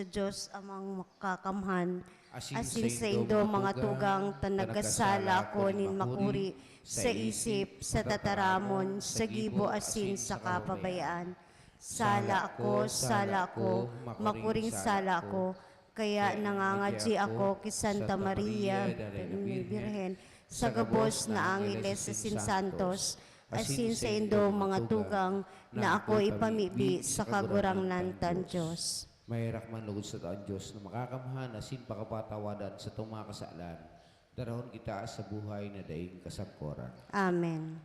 Diyos amang makakamhan, Asin asin sa sa indo indo mga tugang tanagasala ko nin makuri, sa isip, sa tataramon, sa gibo asin sa kapabayaan. Sala ako, makuring sala ako, kaya nangangadji ako kay Santa Maria, Birhen, sa gabos na angeles asin santos, asin sa indo mga tugang na ako ipamibi sa kagurangnan tan Diyos. May rakman lugod sa taan Diyos na makakamhan asin pakapatawadan sa tumakasalan. Darahon kita sa buhay na daing kasagkoran. Amen.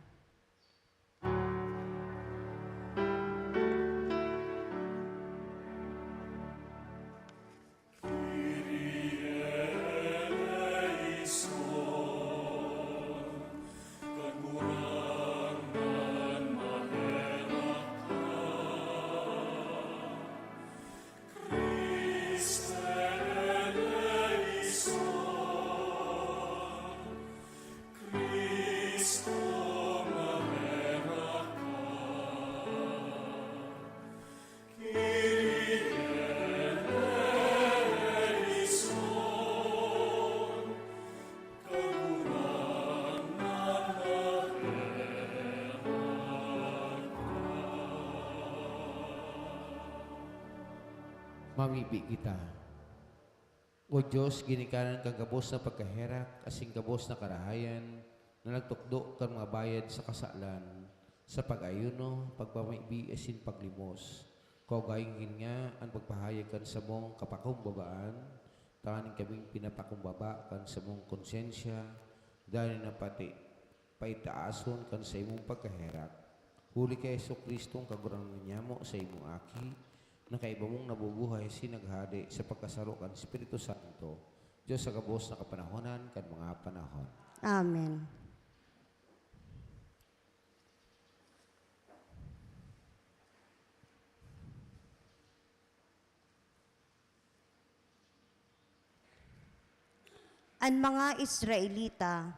Mamibi kita. O Diyos, ginikanan kang kabos na pagkaherak, asing kabos na karahayan, na nagtukdo kang mga bayad sa kasalan, sa pag-ayuno, pagpamibi, asin paglimos. Kaugayingin nga ang pagpahayag kan sa mong kapakumbabaan, tanganin kaming pinapakumbaba kan sa mong konsensya, dahil na pati paitaason kan sa imong pagkaherak. Huli kay Jesu-Kristo ang kagurangan niya mo sa imong aki, na kaiba mong nabubuhay sinaghadi sa pagkasaro kan Espiritu Santo, Diyos sa kabos na kapanahonan kan mga panahon. Amen. Ang mga Israelita,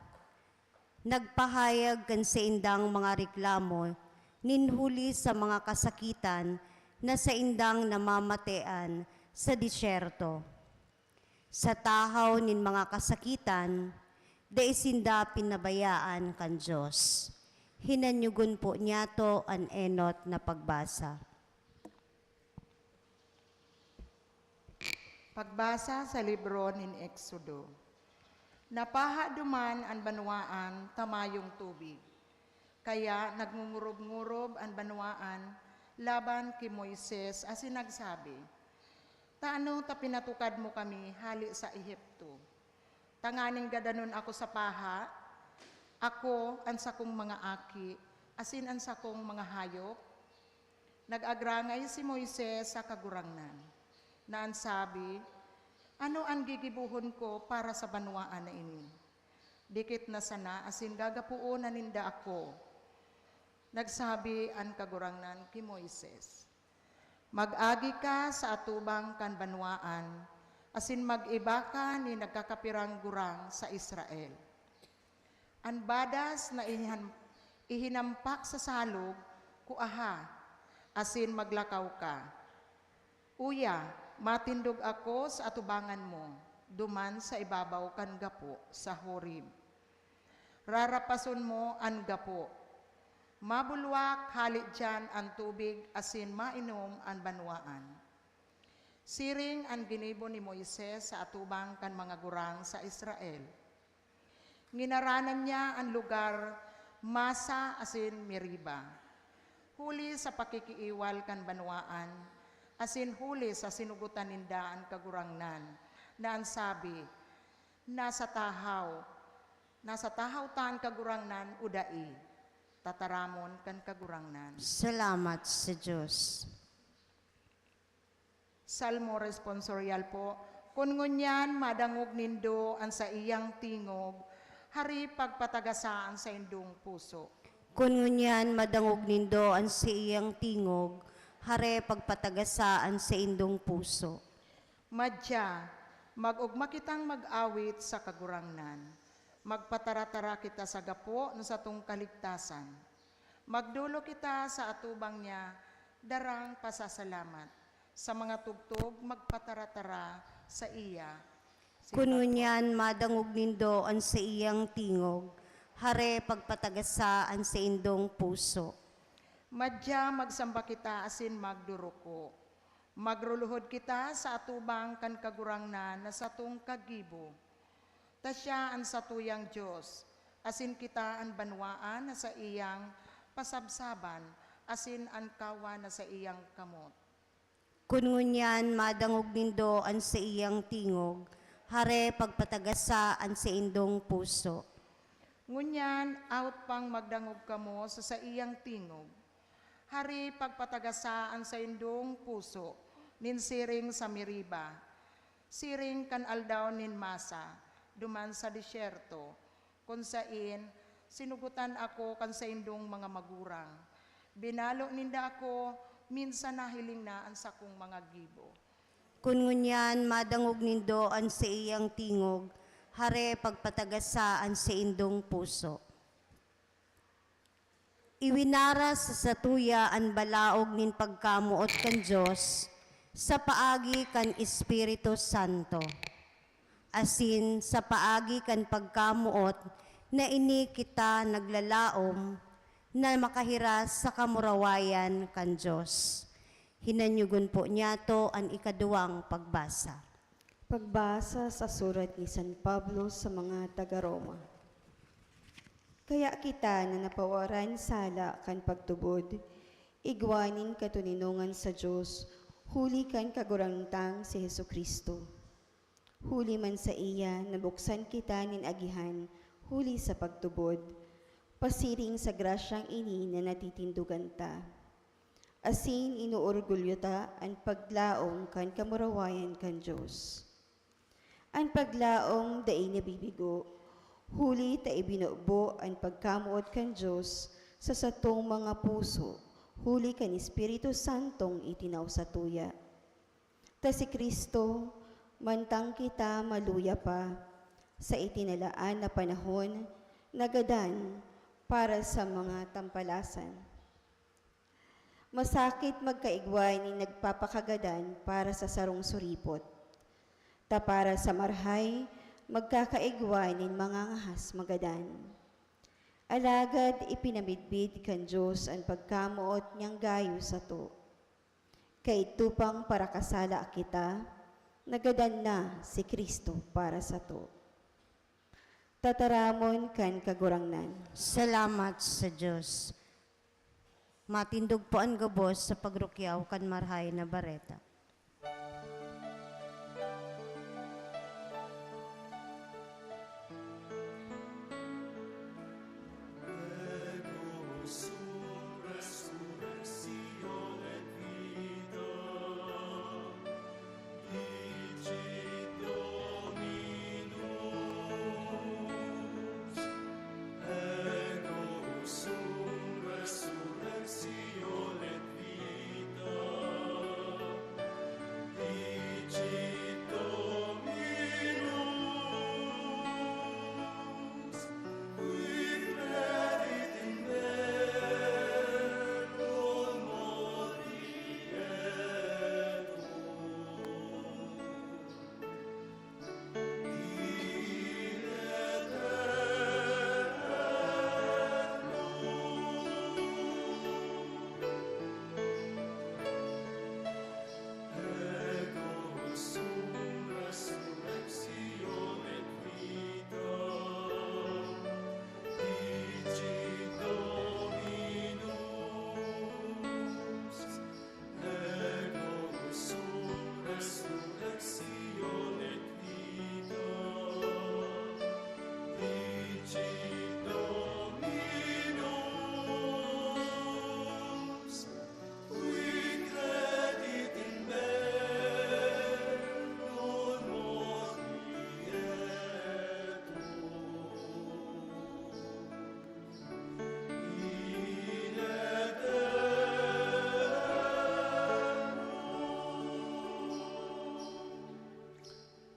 nagpahayag kan sa indang mga reklamo, ninhuli sa mga kasakitan na sa indang namamatean sa disyerto. Sa tahaw nin mga kasakitan, da isinda pinabayaan kan Diyos. Hinanyugon po niya to an enot na pagbasa. Pagbasa sa libro nin Exodo. Napaha duman ang banwaan tamayong tubig. Kaya nagngungurob-ngurob ang banwaan laban kay Moises asin nagsabi, "Taano ta pinatukad mo kami hali sa Ehipto? Tanganing gadanon ako sa paha, ako ang sakong mga aki, asin ang sakong mga hayop." Nag-agrangay si Moises sa kagurangnan, na ang sabi, "Ano ang gigibuhon ko para sa banwaan na ini? Dikit na sana asin gagapuon na ninda ako." Nagsabi ang kagurangnan kay Moises, "Mag-agi ka sa atubang kan banwaan, asin mag-iba ka ni nagkakapirang gurang sa Israel. Ang badas na ihinampak sa salog, kuaha, asin maglakaw ka. Uya, matindog ako sa atubangan mo, duman sa ibabaw kan gapo sa Horib. Rarapason mo ang gapo. Mabulwak halit dyan ang tubig asin mainom ang banwaan." Siring ang ginibo ni Moises sa atubang kan mga gurang sa Israel. Nginaranan niya ang lugar Masa asin Meriba. Huli sa pakikiiwal kan banwaan, asin huli sa sinugutan ninda ang kagurangnan, na ang sabi, nasa tahaw taan kagurangnan udai, tataramon kan kagurangnan. Salamat sa Diyos. Salmo responsorial po, kun ngunyan madangog nindo ang sa iyang tingog, hari pagpatagasaan sa indong puso. Kung ngunyan madangog nindo ang sa iyang tingog, hare pagpatagasaan sa indong puso. Madya, mag-ugma kitang mag-awit sa kagurangnan. Magpataratara kita sa gapo no sa tong kaligtasan. Magdulo kita sa atubang niya, darang pasasalamat. sa mga tugtog magpataratara sa iya. Kununyan madangog nindo an sa iyang tingog, hare pagpatagasaan sa indong puso. Madya magsamba kita asin magduruko. Magruluhod kita sa atubang kan kagurangnan na satong kagibo. Tasya ang satuyang Diyos, asin kita ang banwaan na sa iyang pasabsaban, asin ang kawa na sa iyang kamot. Kununyan madangog nindo an sa iyang tingog, hare pagpatagasaan sa indong puso. Ngunyan, out pang magdangog kamo sa iyang tingog. Hari pagpatagasaan sa indong puso, nin siring sa Meriba. Siring kan aldaw nin masa, duman sa disyerto, kung sain, sinugutan ako kan sa indong mga magurang. Binalo ninda ako, minsan nahiling na ang sakong mga gibo. Kununyan madangog nindo an sa iyang tingog, hare pagpatagasaan sa indong puso. Iwinaras sa satuya an balaog nin pagkamuot kan Diyos, sa paagi kan Espiritu Santo. Asin sa paagi kan pagkamuot, na ini kita naglalaom, na makahiras sa kamurawayan kan Diyos. Hinanyugon po niya to ang ikaduwang pagbasa. Pagbasa sa surat ni San Pablo sa mga taga-Roma. Kaya kita na napawaran sala kan pagtubod, igwanin katuninungan sa Diyos, huli kan kagurangtang si Jesucristo. Huli man sa iya, nabuksan kita nin agihan, huli sa pagtubod, pasiring sa grasyang ini na natitindugan ta. Asin inuorgulyo ta ang paglaong kan kamurawayan kan Diyos. Ang paglaong dai nabibigo, huli ta ibinubo ang pagkamuot kan Diyos sa satong mga puso, huli kan Espiritu Santong itinaw sa tuya. Ta si Kristo, mantang kita maluya pa, sa itinalaan na panahon, nagadan para sa mga tampalasan. Masakit magkaigway ni nagpapakagadan para sa sarong suripot. Ta para sa marhay, magkakaigway ni mga ngahas magadan. Alagad ipinamidbid kan Diyos ang pagkamuot niyang gayo sa to. Kay tupang para kasala kita, nagadan na si Kristo para sa to. Tataramon kan kagurangnan. Salamat sa Diyos. Matindog po ang gabos sa pagrukyaw kan marhay na bareta.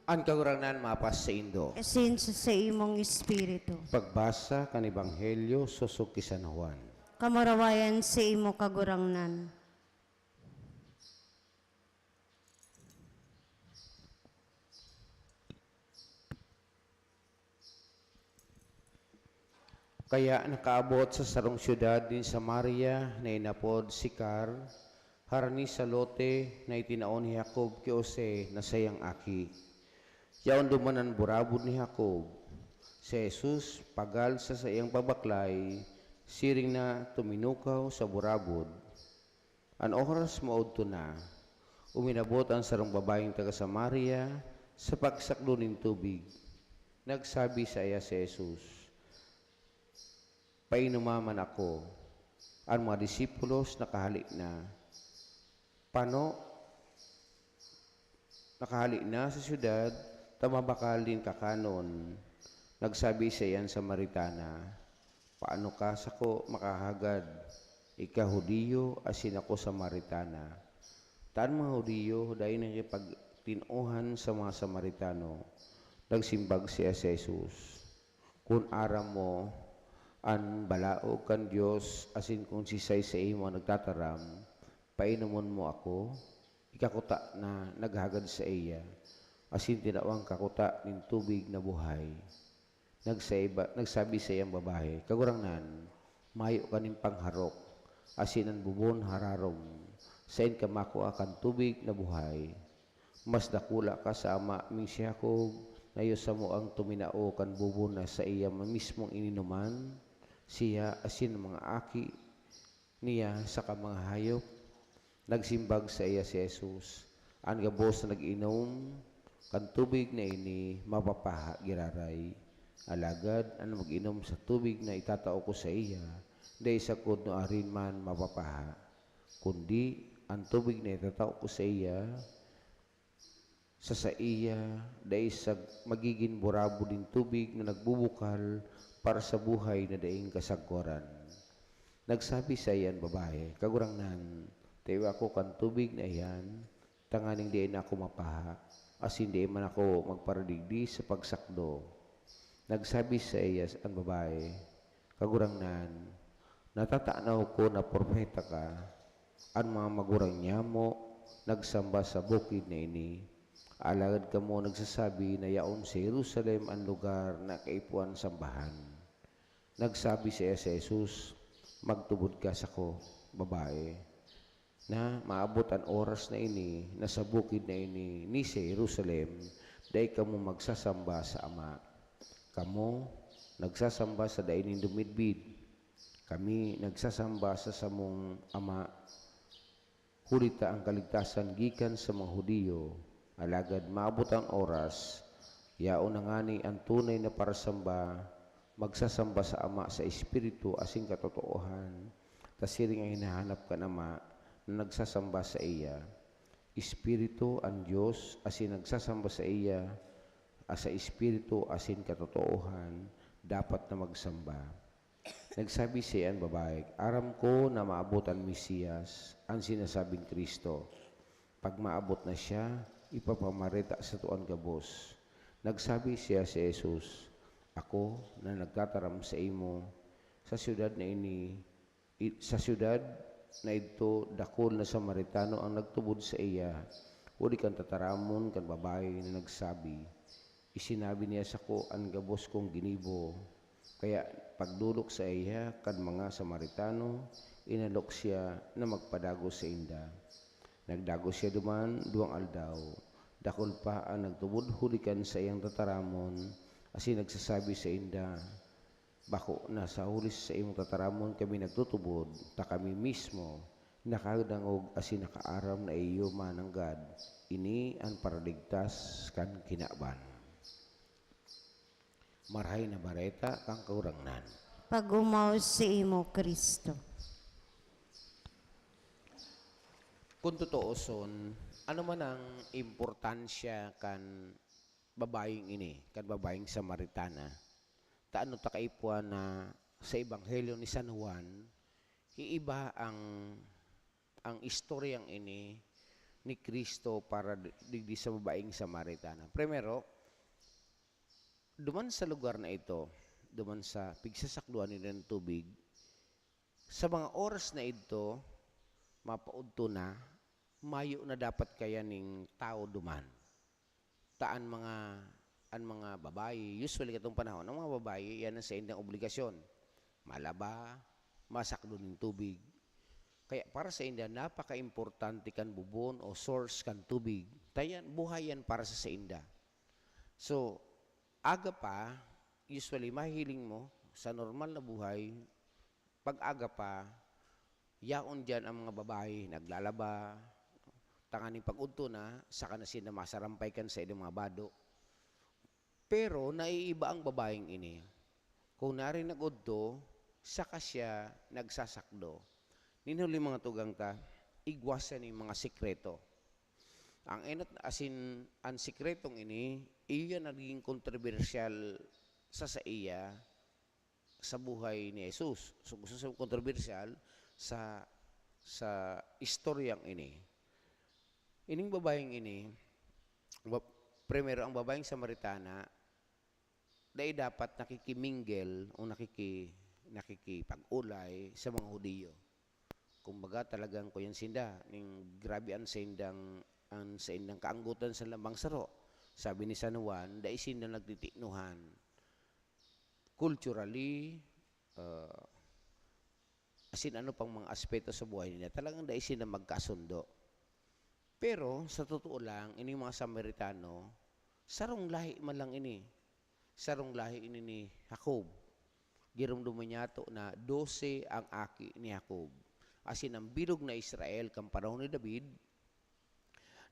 Ang kagurangnan mapas sa Indo. Asin sa imong espiritu. Pagbasa kan Ebanghelyo susok ki San Juan. Kamarawayan sa imo kagurangnan. Kaya nakaabot sa sarong syudad din Samaria na inapod Sicar, harani sa lote na itinaon ni Jacob kay Jose na sayang aki. Yaon dumanan burabod ni Jacob. Si Jesus pagal sa sayang pabaklay, siring na tuminukaw sa burabod. An oras maudto na, uminabot ang sarong babaeng taga Samaria sa pagsaklo ng tubig. Nagsabi sa iya si Jesus, "Painumaman ako." Ang mga disipulos nakahali na. Pano? Nakahali na sa syudad, tamabakal din kakanon. Nagsabi sa iyan Samaritana, "Paano ka sako makahagad? Ika Hudiyo, asin ako Samaritana." Taan mga Hudiyo, dahil nakipagtinuhan sa mga Samaritano. Nagsimbag si Jesus, "Kung aram mo, an balaog kan Dios asin kung sisay sa imo nagtataram, painomon mo ako, ikakuta na naghagad sa iya, asin tinawang kakuta nin tubig na buhay." Nagsabi sa iyang babae, "Kagurangnan, mayo kaning pangharok, asin ang bubon hararom, sain ka makuha kan tubig na buhay. Mas dakula ka sa ama ming si Jacob, nayo sa mo ang tuminao kan bubon na sa iya mismong ininuman, siya asin mga aki niya sa mga hayop." Nagsimbag sa iya si Jesus, "Ang gabos na nag-inom, kan tubig na ini, mapapaha giraray. Alagad, ang mag-inom sa tubig na itatao ko sa iya, dahil sa kod no arin man mapapaha. Kundi, ang tubig na itatao ko sa iya, sa iya, dahil sa magiging burabo din tubig na nagbubukal para sa buhay na daing kasagwaran." Nagsabi sa iyan babae, "Kagurangnan, tayo ako kan tubig na iyan, tanganing diin ako mapaha, asin diin man ako magparadigdi sa pagsakdo." Nagsabi sa iya ang babae, "Kagurangnan, natatanaw ko na propeta ka, ang mga magurang niya mo nagsamba sa bukid na ini. Alagad ka mo nagsasabi na yaon sa Jerusalem ang lugar na kaipuan sambahan." Nagsabi sa iya si Jesus, "Magtubod ka sa ko, babae, na maabot ang oras na ini, na sa bukid na ini, ni sa Jerusalem, dahil kamo magsasamba sa Ama. Kamo nagsasamba sa dainin dumidbid, kami nagsasamba sa samong Ama. Hulita ang kaligtasan gikan sa mga Hudiyo, alagad maabot ang oras, yaon na ngani ang tunay na parasamba, magsasamba sa Ama sa Espiritu asing katotoohan, tasiring ang hinahanap ka Ama na nagsasamba sa iya. Espiritu ang Diyos asin nagsasamba sa iya, sa Espiritu asin katotoohan, dapat na magsamba." Nagsabi siya ang babae, "Aram ko na maabot ang Mesiyas, ang sinasabing Kristo. Pag maabot na siya, ipapamarita sa tuan gabos." Nagsabi siya si Jesus, "Ako na nagtataram sa imo, sa siyudad na ini, sa siyudad na ito, dakol na Samaritano ang nagtubod sa iya, uli kang tataramon kan babae na nagsabi, isinabi niya sa ko ang gabos kong ginibo. Kaya pagdulok sa iya kan mga Samaritano, inalok siya na magpadago sa inda. Nagdago siya duman 2 aldaw. Dakol pa ang nagtubod hulikan sa iyang tataramon, asin nagsasabi sa inda, bako na sa hulis sa iyong tataramon kami nagtutubod, ta kami mismo nakadangog asin nakaaram na iyo mananggad. Ini ang paraligtas kan kinaban." Marhay na bareta kang kaurangnan. Pagumaw si imo, Kristo. Kung totooson, ano man ang importansya kan babaeng ini, kan babaeng Samaritana, taano ta kaipuan na sa Ebanghelyo ni San Juan, iiba ang istoryang ini ni Kristo para digdi sa babaeng Samaritana. Primero, duman sa lugar na ito, duman sa pigsasakluan nila ng tubig, sa mga oras na ito, mapaudto na, mayo na dapat kaya ning tao duman. Taan mga babae, usually katong panahon, ang mga babae, yan ang sa indang obligasyon. malaba, masakdo ng tubig. Kaya para sa inda, napaka-importante kan bubon o source kan tubig. Tayan, buhay yan para sa inda. So, aga pa, usually mahiling mo sa normal na buhay, pag aga pa, yaon dyan ang mga babae, naglalaba, tanganing pag-udto na, saka na sila masarampay kan sa ilang mga bado. Pero, naiiba ang babaeng ini. Kung narin nag-udto, saka siya nagsasakdo. Ninhuli mga tugang ta, igwasan ni mga sikreto. Ang enot asin ang sikretong ini, iya naging kontrobersyal sa iya sa buhay ni Jesus. So gusto sa kontrobersyal sa istoryang ini. Ining babaeng ini, primero ang babaeng Samaritana, dahil dapat nakikimingle o nakikipag-ulay sa mga Hudiyo. Kumbaga talagang kuyan sinda, ning grabe ang sa indang kaanggutan sa lambang saro. Sabi ni San Juan, dahil sinda nagtitinuhan. Culturally, asin ano pang mga aspeto sa buhay nila, talagang dahil sinda magkasundo. Pero sa totoo lang, ini mga Samaritano, sarong lahi man lang ini. Sarong lahi ini ni Jacob. Girom dumanyato na 12 ang aki ni Jacob. Asin ang bilog na Israel kang panahon ni David,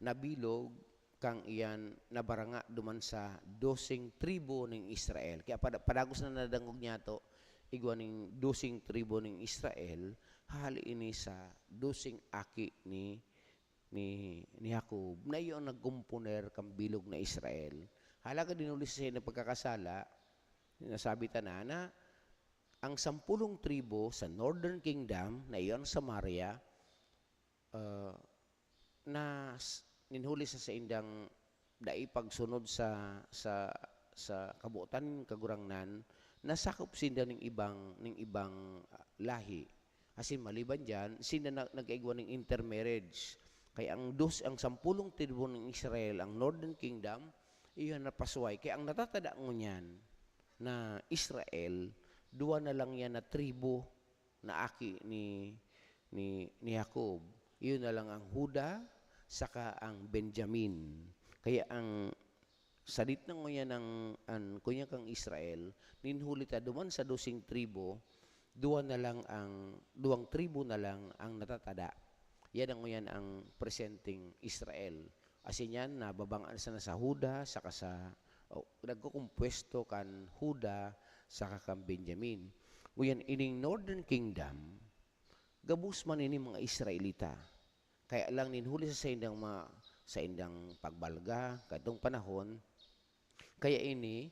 nabilog kang iyan nabaranga duman sa 12 tribo ng Israel. Kaya padagos na nadangog niya to, igwa ng 12 tribo ng Israel, hali ini sa 12 aki ni Jacob, na iyon nagkumpuner kang bilog na Israel. Halaga dinulis siya ng pagkakasala, nasabi ta na ang 10 tribo sa Northern Kingdom, na iyon Samaria, na ninhuli sa indang daipagsunod sa kabuotan kagurangnan, nasakop sinda ng ibang lahi. Asin maliban diyan, sinda nag-aigwa ng intermarriage. Kaya ang 10 tribo ng Israel, ang Northern Kingdom, iyon napasway. Kaya ang natatada mo niyan na Israel, 2 na lang yan na tribo na aki ni Jacob. Iyon na lang ang Huda, saka ang Benjamin. Kaya ang salit na ngayon ang kunya kang Israel, ninhulita duman sa 12 tribo, 2 tribo na lang ang natatada. Yan ang ngayon ang presenting Israel. Asin yan, nababangaan sa Huda, saka sa nagkukumpwesto kan Huda, saka kan Benjamin. Ngayon, ining Northern Kingdom, gabus man ini mga Israelita. Kaya lang ninhuli sa indang pagbalga, kadtong panahon, kaya ini,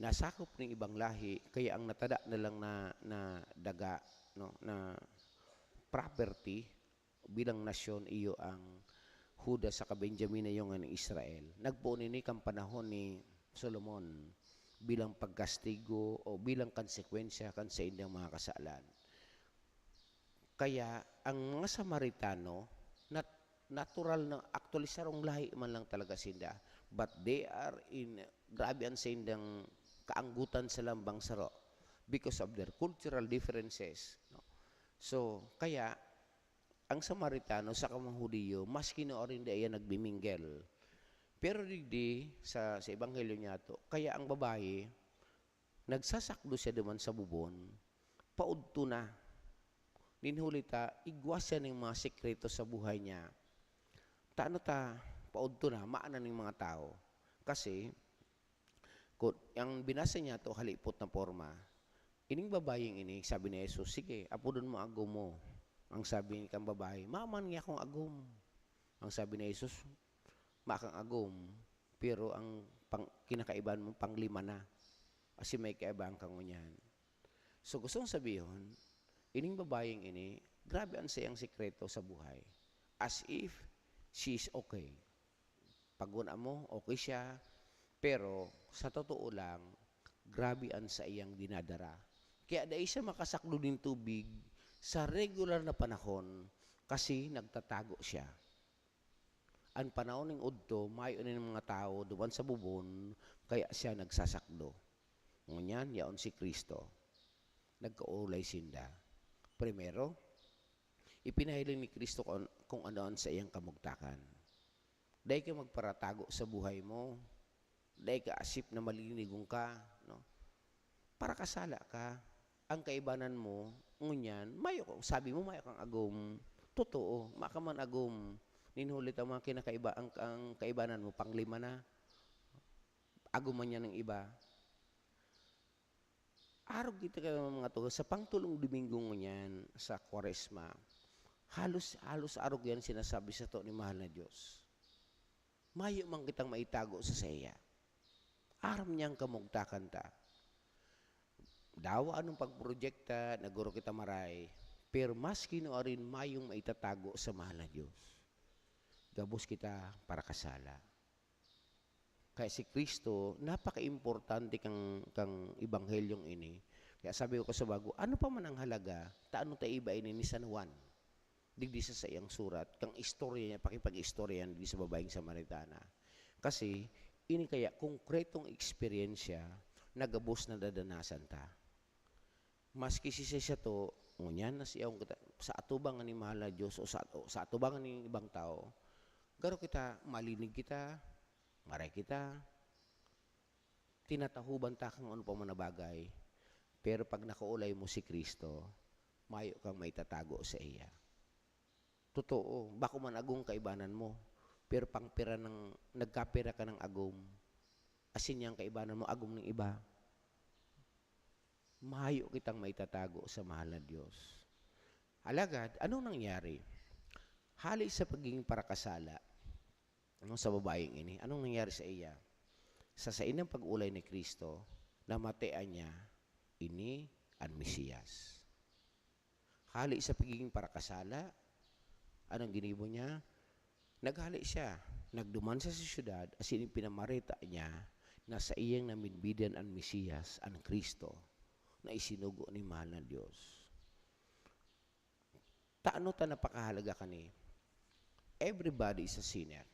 nasakop ng ibang lahi, kaya ang natada na lang na daga, no, na property, bilang nasyon, iyo ang Huda sa Benjamin na yung ng Israel. Nagpo nini kang panahon ni Solomon bilang pagkastigo o bilang konsekwensya kan sa indang mga kasalan. Kaya ang mga Samaritano, natural na, actually sarong lahi man lang talaga sinda, but they are grabe ang sa indang kaanggutan sa lambang saro because of their cultural differences. No? So, kaya, ang Samaritano sa kamang Hudiyo, mas kinoorin di ayan nagbiminggel. Pero digdi sa ebanghelyo niya to, kaya ang babae, nagsasakdo siya duman sa bubon, paudto na. Ninhulita, igwas siya ng mga sekreto sa buhay niya. Taano ta, paudto na, maana ng mga tao. Kasi, kung ang binasa niya to, halipot na forma, ining babayeng ini, sabi ni Jesus, sige, apudon mo agom mo. Ang sabi ni kang babae, maman nga akong agom. Ang sabi ni Jesus, makang agom, pero ang kinakaiban mo, 5 na. Kasi may kaibang kang unyan. So gustong sabihin, ining babayeng ini, grabe ang sayang sikreto sa buhay. As if she is okay. Paguna mo, okay siya, pero sa totoo lang, grabe ang sa iyang dinadara. Kaya dahil siya makasaklo ng tubig sa regular na panahon kasi nagtatago siya. Ang panahon ng udto, mayon ng mga tao duman sa bubon, kaya siya nagsasakdo. Ngunyan, yaon si Kristo. nagkaulay sinda. Primero, ipinahiling ni Kristo kung ano sa iyang kamugtakan. Dahil ka magparatago sa buhay mo, dahil ka asip na malinigong ka, no? Para kasala ka, ang kaibanan mo, ngunyan, sabi mo mayo kang agom, totoo, makaman agom, ninhulit ang mga kinakaiba, ang kaibanan mo, panglima na, agom man yan ng iba. Arog kita kayo mga to, sa pangtulong Domingo ngunyan, sa Kwaresma, halos arog yan sinasabi sa to ni mahal na Diyos. Mayo man kitang maitago sa saya. Aram niyang kamugtakan ta. Dawa anong pagprojekta, naguro kita maray, pero mas kinuarin mayong maitatago sa mahal na Diyos. Gabos kita para kasala. Kaya si Kristo, napaka-importante kang ibanghelyong ini. Kaya sabi ko sa bago, ano pa man ang halaga, taano ta iba ini ni San Juan? Digdi sa iyang surat, kang istorya niya, pakipag-istorya digdi sa babaeng Samaritana. Kasi, ini kaya konkretong eksperyensya na gabos na dadanasan ta. Maski siya to, ngunyan na siya sa atubangan ni mahal na Diyos o sa atubangan ni ibang tao, garo kita, malinig kita, maray kita, tinatahuban ta kang ano pa man na bagay, pero pag nakaulay mo si Kristo, mayo kang maitatago sa iya. Totoo, bako man agong kaibanan mo, pero pangpira nagkapira ka ng agom, asin niyang kaibanan mo, agom ng iba, mayo kitang maitatago sa mahal na Diyos. Alagad, anong nangyari? Hali sa pagiging parakasala, sa babaeng ini, anong nangyari sa iya? Sa inang pag-ulay ni Kristo, namatean niya, ini ang Mesiyas. Hali sa pagiging parakasala, anong ginibo niya? Naghali siya, nagduman sa siyudad, asin pinamarita niya, na sa iyang naminbidan ang Mesiyas, ang Kristo, na isinugo ni mahal na Diyos. Taano ta napakahalaga kani? Everybody is a sinner.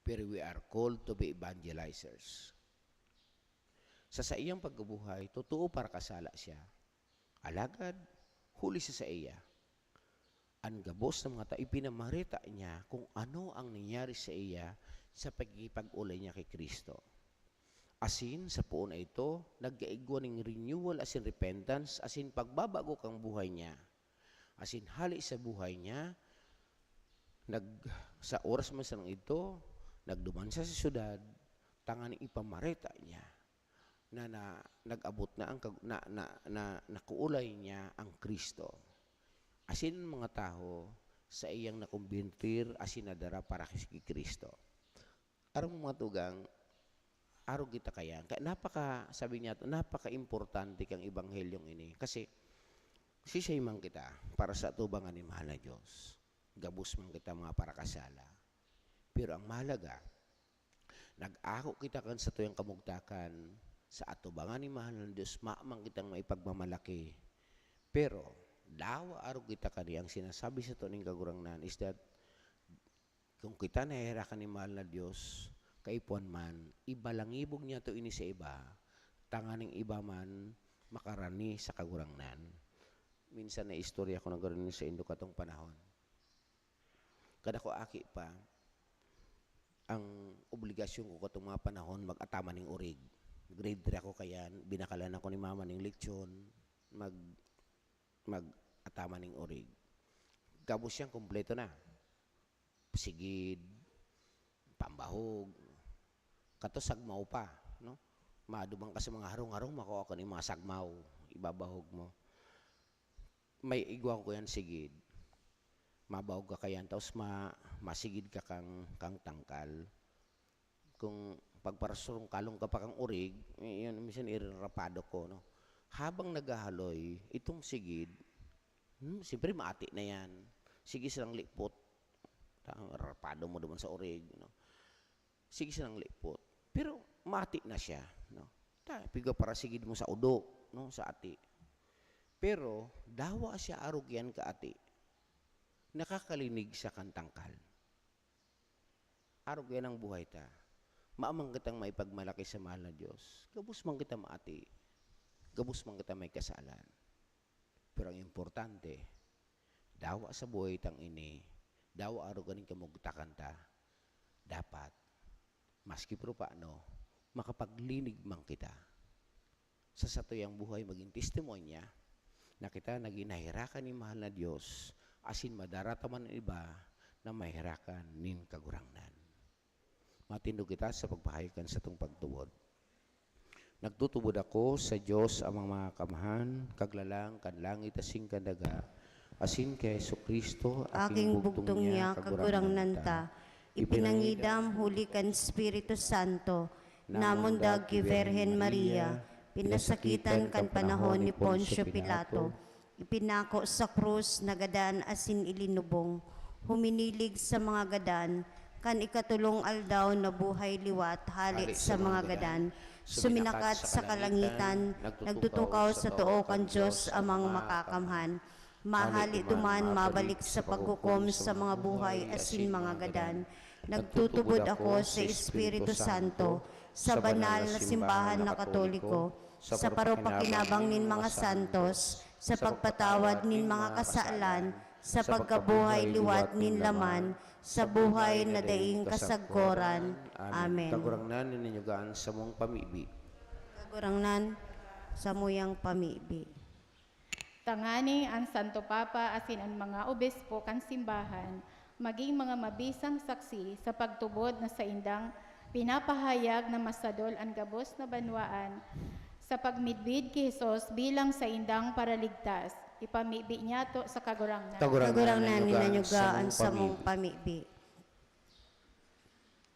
Pero we are called to be evangelizers. Sa iyang pagkabuhay, totoo para kasala siya. Alagad, huli siya sa iya. Ang gabos ng mga tao, ipinamarita niya kung ano ang nangyari sa iya sa pagkikipag-ulay niya kay Kristo. Asin, sa puon na ito, nagkaigwa ng renewal asin repentance, asin pagbabago kang buhay niya. Asin hali sa buhay niya, sa oras man sa ito, nagduman sa syudad, tanganing ipamarita niya, na nag-abot na nakuulay niya ang Kristo. Asin mga tao, sa iyang nakumbintir, asin nadara para kay Kristo. Arong mga tugang, araw kita kaya. Sabi niya, napaka-importante kang ibanghelyong ini. Kasi, sisay man kita para sa atubangan ni mahal na Diyos. Gabos man kita mga parakasala. Pero ang mahalaga, nag-ako kita kan sa tuyang kamugtakan, sa atubangan ni mahal na Diyos, maamang kitang maipagmamalaki. Pero, dawa araw kita kani, ang sinasabi sa tuning kagurangnan is that, kung kita nahihirakan ni mahal na Diyos, kaipuan man, ibalangibog niya to ini sa iba, tanganing iba man makarani sa kagurangnan. Minsan na istorya ko nagkaroon sa Indo katong panahon. Kada ko aki pa, ang obligasyon ko katong mga panahon mag-atama ng urig. Grade 3 ako kaya, binakalan ako ni mama ng leksyon, mag-atama ng urig. Gabos siyang kompleto na. Sigid, pambahog, kato sagmaw pa, no? Madubang ka sa mga harong-harong, makuha ka ni mga sagmaw, ibabahog mo. May igwa ko yan sigid. Mabahog ka kayan, tapos masigid ka kang tangkal. Kung pagparasurong kalong ka pa kang urig, yun, minsan irarapado ko, no? Habang naghahaloy, itong sigid, siyempre maati na yan. Sige silang lipot. Rapado mo naman sa urig, no? Sige silang lipot. Pero mati na siya, no? Piga para sigid mo sa udo, no? Sa ati. Pero dawa siya arugyan ka ati. Nakakalinig sa kantangkal. Arugyan ang buhay ta. Maamang kitang maipagmalaki sa mahal na Diyos. Kabus man kita maati. gabos man kita may kasalan. Pero ang importante, dawa sa buhay tang ini, dawa araw ganing kamugtakan ta, dapat, maski pero paano, makapaglinig man kita. Sa satuyang buhay maging testimonya, na kita naging nahirakan ni mahal na Diyos, asin madarataman ng iba na mahirakan nin kagurangnan. Matindog kita sa pagpahayagan sa itong pagtuwod. Nagtutubod ako sa Diyos amang mga kamahan, kaglalang, kanlangit, asing kandaga, asin kay Jesucristo, Aking bugtong niya, kagurangnan ta. Ipinangidam huli kan Espiritu Santo, namundag ki Virgen Maria, pinasakitan kan panahon ni Poncio Pilato, ipinako sa krus na gadan asin ilinubong, huminilig sa mga gadan, kan ikatulong aldaw na buhay liwat halit sa mga gadan, suminakat sa kalangitan, nagtutukaw sa tuo kan Diyos amang makakamhan, mahali duman mabalik sa paghukom sa mga buhay asin mga gadan, nagtutubod ako sa Espiritu Santo, sa banal na simbahan na Katoliko, sa parupakinabang nin mga santos, sa pagpatawad nin mga kasaalan, sa pagkabuhay liwat nin laman, sa buhay na daing kasagkoran. Amen. Kagurangnan ninyugaan sa mong pamibi. Kagurangnan sa muyang pamibi. Tangani ang Santo Papa asin ang mga obispo kan simbahan, maging mga mabisang saksi sa pagtubod na sa indang pinapahayag na masadol ang gabos na banwaan sa pagmidbid ki Jesus bilang sa indang paraligtas. Ipamibi niya to sa kagurangnan. Kagurangnan ninanyugaan sa mong pamibi.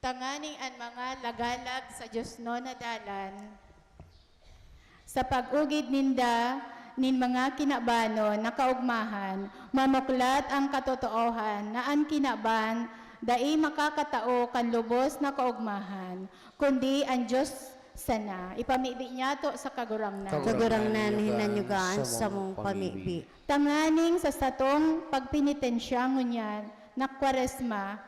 Tanganing ang mga lagalag sa Diyos no na dalan, sa pag-ugid ninda, nin mga kinabano na kaugmahan, mamuklat ang katotoohan na ang kinaban, dai makakatao kan lubos na kaugmahan, kundi ang Diyos sana. Ipamibi niya to sa kagurangnan. Kagurangnan hinanyugaan sa mong pamibi. Tanganing sa satong pagpinitensya ngunyan na kwaresma,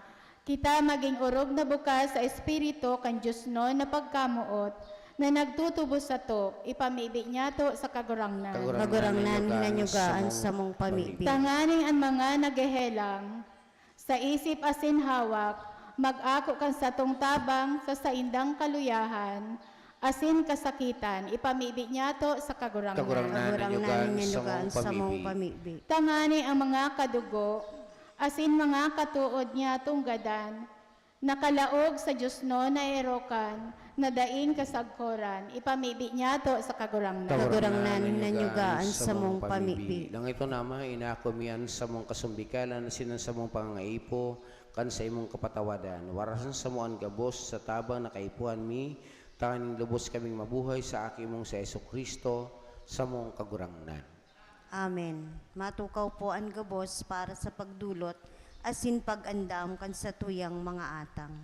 kita maging urog na bukas sa Espiritu kan Diyos no na pagkamuot, na nagtutubo sa to, ipamibi niya to sa kagurangnan. Kagurangnan hinanyugaan sa mong pamibi. Tanganing ang mga naghehelang, sa isip asin hawak, mag-ako kan satong tabang sa saindang kaluyahan, asin kasakitan, ipamibi niya to sa kagurangnan. Kagurangnan hinanyugaan sa mong pamibi. Tangani ang mga kadugo, asin mga katuod niya tunggadan, nakalaog sa Diyos no na erokan, na daing kasagkoran, ipamibi niya to sa kagurangnan. Kagurangnan hinanyugaan sa mong pamibi. Lang ito nama, inakomian sa mong kasumbikalan, sinan sa mong pangaipo, kan sa imong kapatawadan. Warasan sa mong gabos sa tabang na kaipuan mi, tanganing lubos kaming mabuhay sa akimong sa Jesucristo, sa mong kagurangnan. Amen. Matukaw po ang gabos para sa pagdulot, asin pag-andam kan sa tuyang mga atang.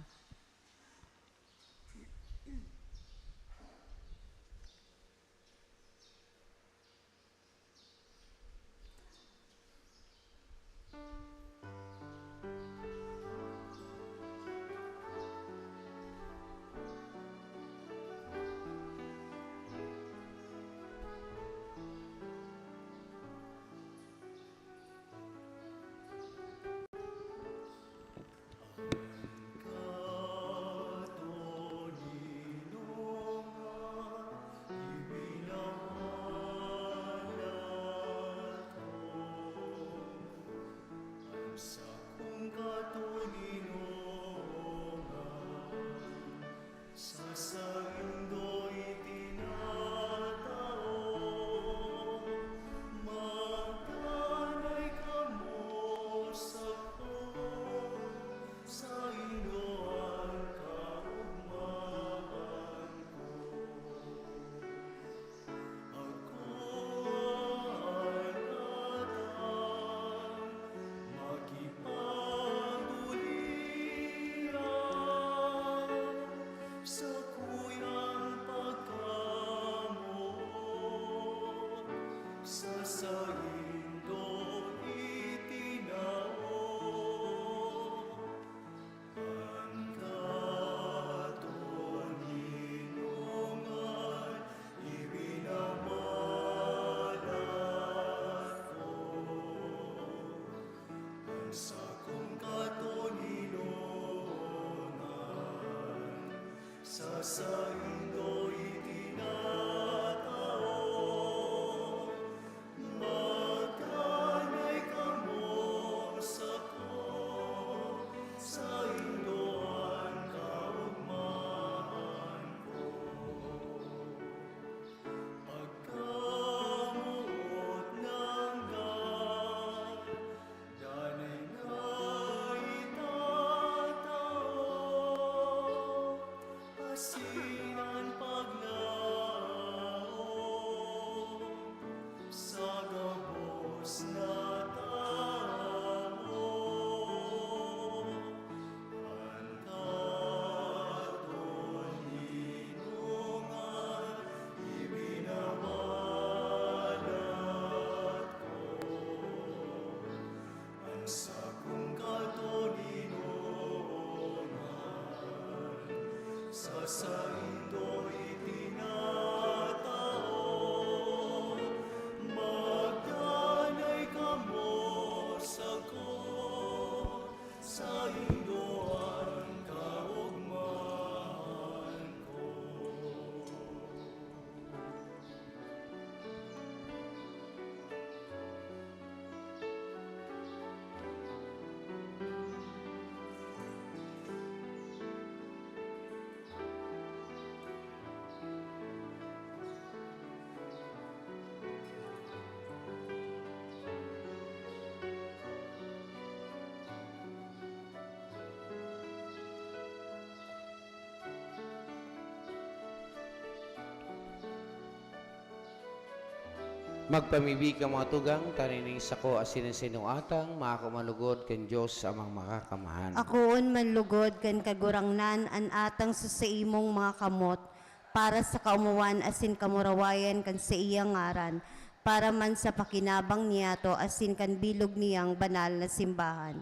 Magpamibi ka mga tugang, tanining sako asin sinuatang, makakumalugod ken Diyos amang makakamahan. Akoon manlugod kan kagurangnan an atang sa imong mga kamot, para sa kaumuwan asin kamurawayan kan sa iyang ngaran, para man sa pakinabang niyato asin kan bilog niyang banal na simbahan.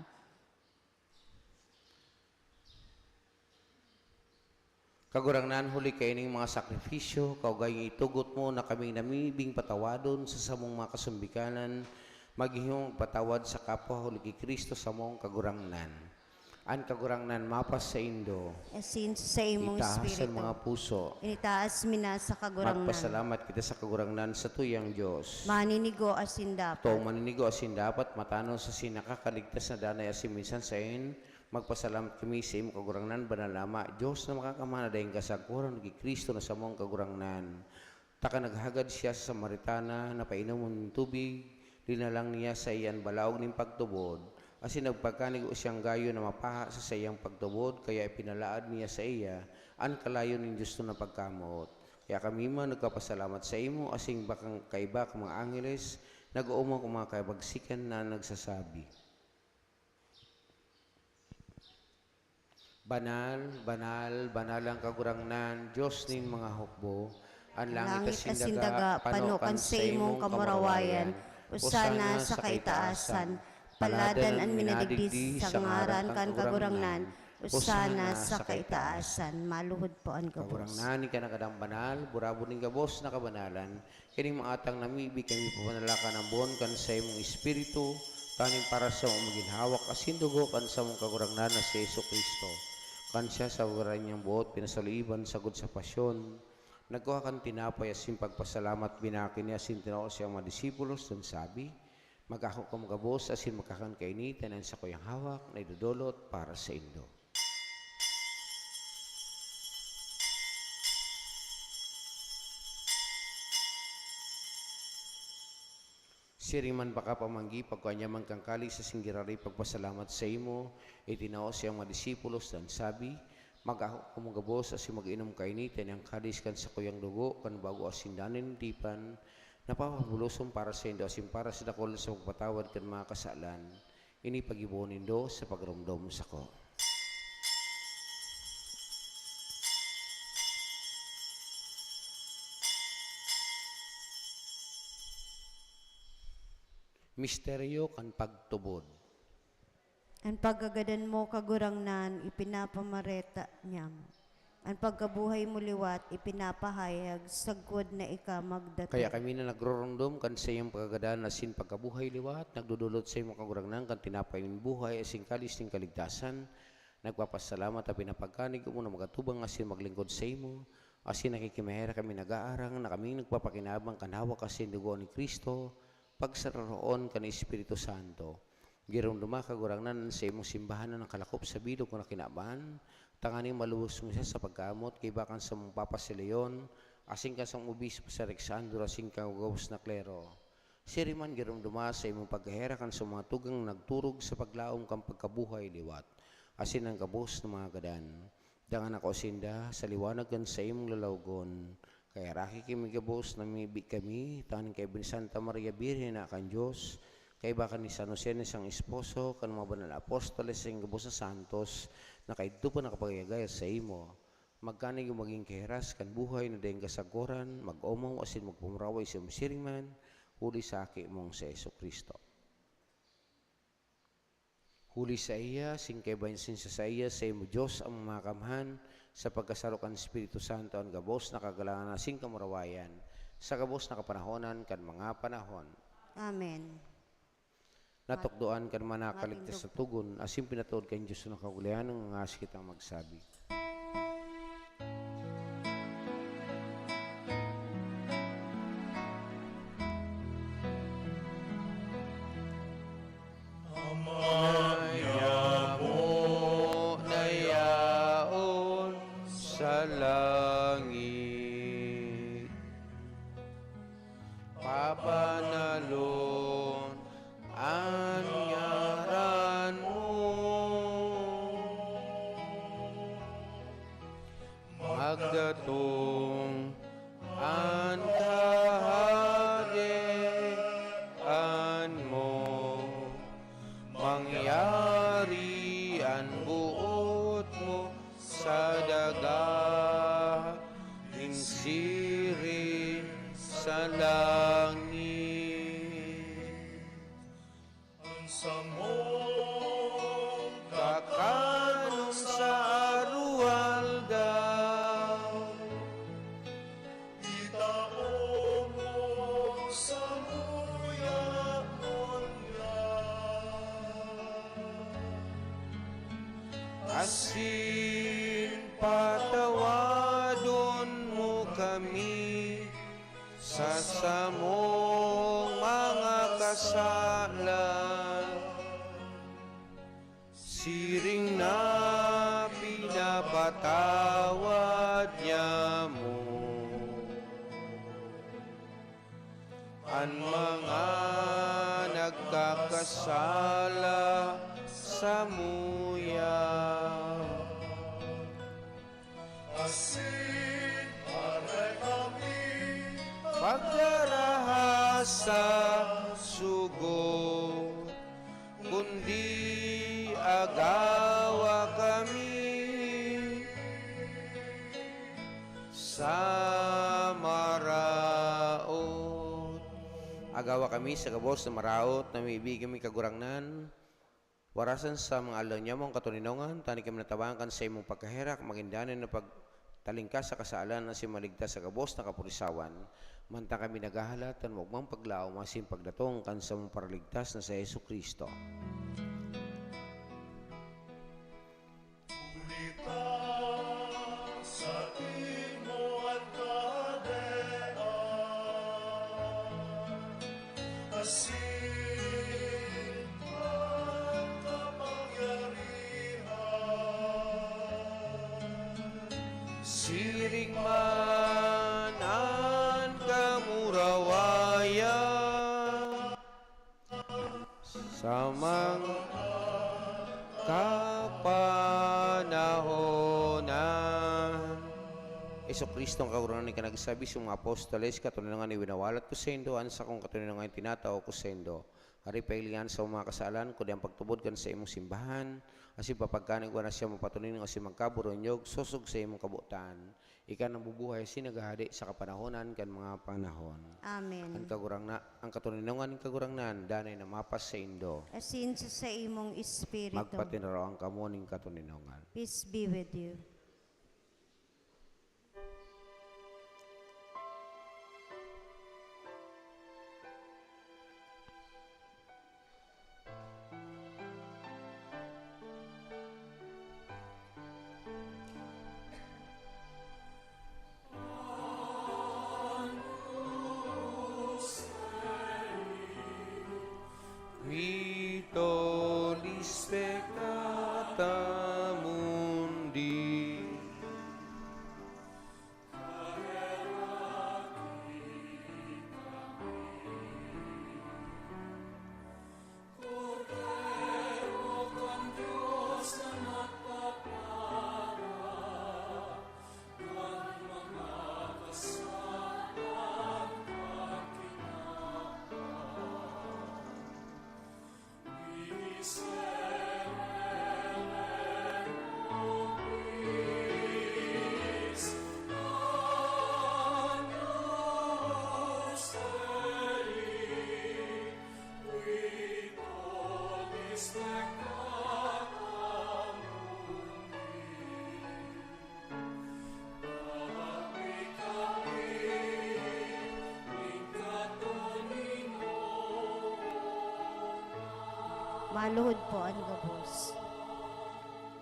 Kagurangnan huli kaining mga sakripisyo, kaugay itugot mo na kaming namibing patawadon sa samong mga kasumbikanan, maghihong patawad sa kapwa huli kay Kristo sa mong kagurangnan. An kagurangnan mapas sa Indo, Asin sa imong itaas espiritu. ang mga puso, Initaas mina sa kagurangnan. magpasalamat kita sa kagurangnan sa tuyang Diyos. Maninigo asin dapat. Tong maninigo asin dapat matano sa sinakakaligtas na danay asin minsan sa in, magpasalamat kami sa imong kagurangnan banalama Diyos na makakamana dahil kasagpuran kay Kristo na sa mong kagurangnan. Taka naghagad siya sa Samaritana na painom ng tubig, dinalang niya sa iyan balaog ng pagtubod. Asin nagpagkanig siyang gayo na mapaha sa sayang pagtubod, kaya ipinalaad niya sa iya an kalayo ng Diyos na pagkamot. Kaya kami man nagkapasalamat sa imo asing bakang kaiba ka mga angeles, nag-uumang kung mga kaibagsikan na nagsasabi. Banal, banal, banal ang kagurangnan, Diyos ning mga hukbo, ang langit asin daga, panukan sa imong kamurawayan, usana sa kaitaasan, paladan ang minadigdi sa ngaran kan kagurangnan, usana sa kaitaasan. Maluhod po ang gabos. Kagurangnan, ka na kadang banal, burabo ning gabos na kabanalan, kining maatang namibi kami papanalakan ng buon kan sa imong espiritu, kaning para sa mong maginhawak asin dugo kan sa mong kagurangnan na si Yesu Kristo. Kan siya sa uran niyang buot, pinasaliban, sagod sa pasyon. Nagkuha kan tinapay asin pagpasalamat, binakin niya asin tinawag siyang mga disipulos, dun sabi, magkako ka magabos asin magkakan kainitan ang sa kuyang hawak na idudulot para sa Indo. Siriman baka pamanggi pagkanya man kang kali sa singgirari pagpasalamat sa imo, itinao siyang mga disipulos dan sabi, mag-ako kumagabos asin mag-inom kainitan ang kadis kan sa kuyang dugo kan bago asin danin dipan, napapabulosom para sa Indo asin para sa dakol sa magpatawad kan mga kasalan, ini pagibunin do sa pagrumdom sa ko. Misteryo kan pagtubod. Ang paggagadan mo kagurangnan, ipinapamareta niya mo. Ang pagkabuhay mo liwat, ipinapahayag, sagkod na ika magdating. Kaya kami na nagrorondom kan sa iyong pagkagadaan asin pagkabuhay liwat, nagdudulot sa iyong kagurangnan kan tinapay ng buhay asin kalis ng kaligtasan, Nagpapasalamat at pinapagkanig mo na magatubang asin maglingkod sa imo. Asin nakikimahera kami nag-aarang na kami nagpapakinabang kanawa kasi dugo ni Kristo. Pagsararoon ka ni Espiritu Santo. Girong dumakagurangnan sa imong simbahan ng kalakop sa bilog ko na kinaban. Tangani maluwas mo siya sa pagkamot kay bakan sa mong Papa si Leon. Asing ka sa obispo sa Alexandro, asing ka gawas na klero. Siriman girong duma sa imong paghahera kan sa mga tugang nagturog sa paglaom kang pagkabuhay liwat. Asin ang kabos ng mga gadan. Dangan ako sinda sa liwanag kan sa imong lalawgon. Kaya raki kami gabos na mibig kami, tanin kay Santa Maria Birhen na kan Diyos, kay baka ni San Jose ni sang esposo, kan mga banal apostoles sa gabos sa santos, na kahit pa nakapagayagaya sa imo. Magkanig yung maging keheras kan buhay na dahil kasagoran, mag-omaw asin magpumraway sa musiriman, huli sa aki mong sa Kristo. Huli sa iya, singkay bansin sa iya, sa imo Diyos ang makamhan, sa pagkasarukan Espiritu Santo ang gabos na kagalangan na sing kamurawayan, sa gabos na kapanahonan kan mga panahon. Amen. Natukdoan kan manakaligtas sa tugon, asin pinatuod kan Diyos na kagulian ng mga kitang magsabi. Sa langit, papanalon ang ngaran mo, magdatong ang kaharian mo, mangyari ang buot mo sa daga, siri sa langit. Ang samong kakanon sa arual daw, itao mo sa muya asin patawadon mo kami sa samong mga kasalan, siring na pinapatawad niya mo ang mga nagkakasala sa muya. Asin para kami pagdarahasa sugo, kundi agawa kami sa maraot. Agawa kami sa gabos na maraot na may ibig kami kagurangnan. Warasan sa mga alaw niya mong katuninongan, tani kami natabangan sa imong pagkaherak, magindanin na pagtalingkas sa kasaalan na si maligtas sa gabos na kapurisawan. Manta kami naghahalat, at magmang paglao, masin pagdatong kan sa mong paraligtas na sa Yesu Kristo. Siring man ang kamurawayan sa mga kapanahonan. Iso Kristo ang kaurunan ni kanagsabi sa mga apostoles, katuninangan ni winawalat ko sa indo, ansa kong katuninangan tinatao ko sa indo. Hari pailingan sa mga kasalan, kundi ang pagtubod kan sa imong simbahan, asi papagkanin ko na siya mapatunin asi magkaburonyog, susog sa imong kabutan. Ika nang bubuhay sinagahadi sa kapanahonan kan mga panahon. Amen. Ang katuninangan ng kagurangnan, danay na mapas sa indo. Asin sa imong espiritu. Magpatinaro ang kamo ning katuninangan. Peace be with you. maluhod po ang gabos.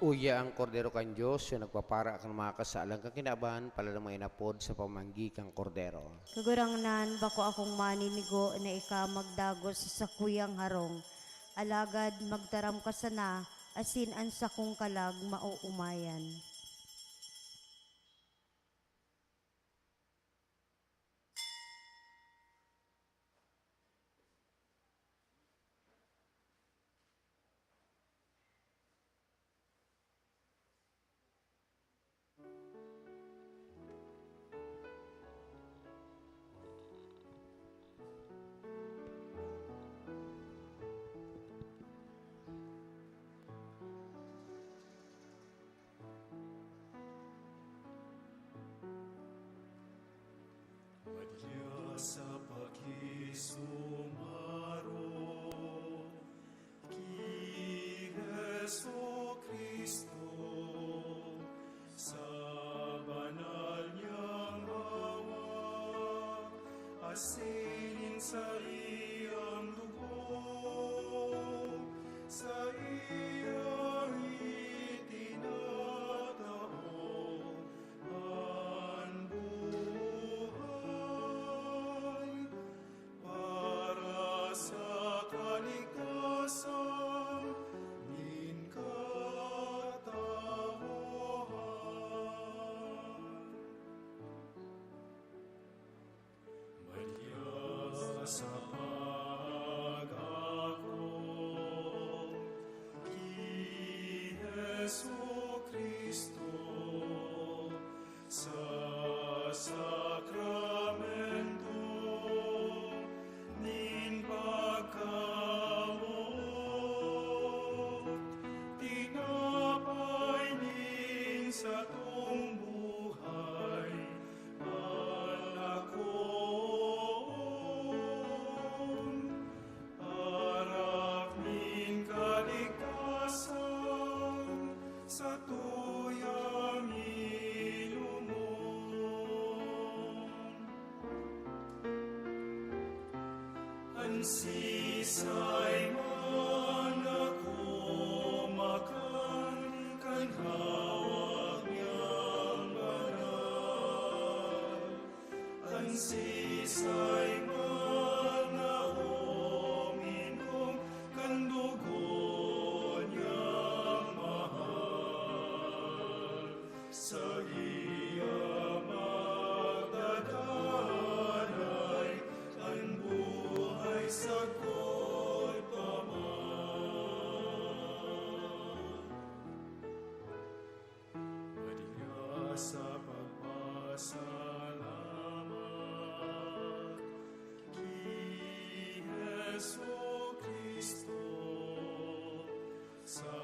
Uya ang kordero kan Diyos, yung nagpapara kang mga kasalang kang kinabahan, pala ng mga inapod sa pamanggi kang kordero. Kagurangnan bako akong maninigo na ika magdagos sa kuyang harong. Alagad magtaram ka sana, asin an sa kong kalag mauumayan. Madya sa pakisumaro, ki Jesu Kristo, sa banal niyang hawak, asinin sa iyang lubong, sa iyang itinatao, ang buhay para sa kaligtasan nin katauhan. Maria sa pag-ako, ki Jesu Kristo, sa sakramento nin pagkamot, tinapay nin sa tuong buhay, alakon, harap nin kaligtasan sa tuyang ilumon. Ansisay man ako makan kan hawak niyang banal. Ansisay man ako minom kan dugo niyang mahal. Sa iya magdadanay ang buhay sagot paman. Maria sa pagpasalamat, ki Jesu Kristo, sa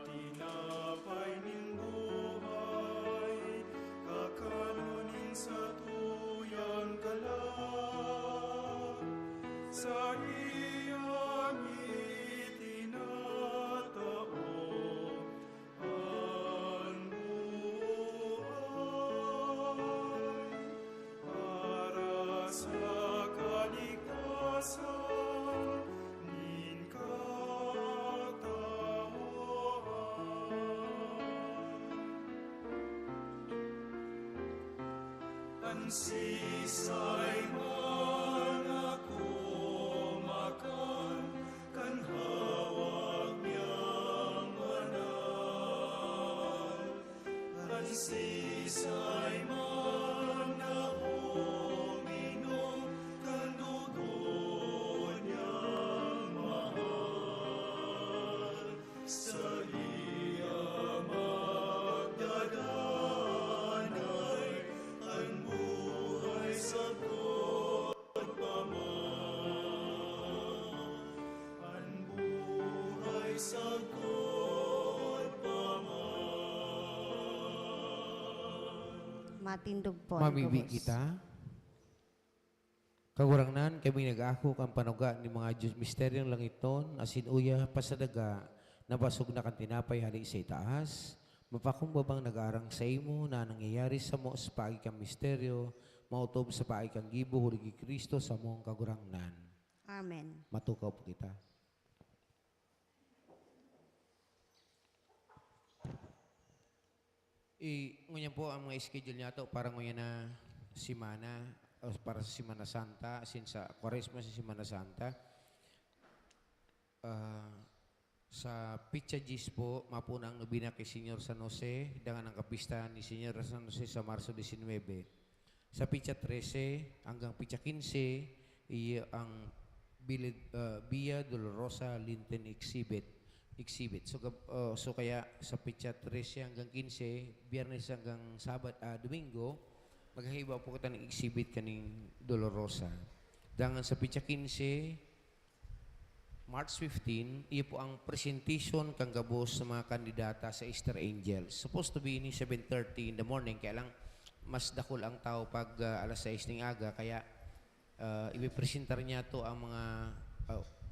tinapay nin buhay, kakanunin sa tuyang kalag, sa iyang itinatao, ang buhay para sa kaligtasan nin katauhan. Ansisay man ako makan kan hawak niyang banal. Ansisay man ako minom kan dugo niyang mahal. Sa iya magdadanay ang buhay sagot paman. Ang buhay sagot paman. Matindog po ang Mamibi gabos. kita. Kagurangnan kami nag-ako ang panuga ni mga Diyos misteryong langiton asin uya pasadaga nabasog na kan tinapay hali sa itaas. Mapakumbabang nag-arang sa imo na nangyayari sa mo sa paagi kang misteryo, mautob sa paagi kang gibo huligi Kristo sa mong kagurangnan. Amen. Matukaw po kita. Ngunyan po ang mga schedule niya to para ngunyan na simana o para sa Simana Santa, asin sa Kwaresma sa Simana Santa. Ah, sa Pitsa Gis po, mapuna ang nobina kay Senyor San Jose, dangan ang kapistahan ni Senyor San Jose sa Marso 19. Sa Pitsa 13 hanggang Pitsa 15, ang Via Dolorosa Linten exhibit. So kaya sa Pitsa 13 hanggang 15, Biyernes hanggang Domingo, maghahiba po kita ng exhibit kaning Dolorosa. Dangan sa Pitsa 15, March 15, iyo po ang presentation kang gabos sa mga kandidata sa Easter Angels. Supposed to be ini 7:30 in the morning, kaya lang mas dakol ang tao pag alas 6 ng aga, kaya ipipresentar niya to ang mga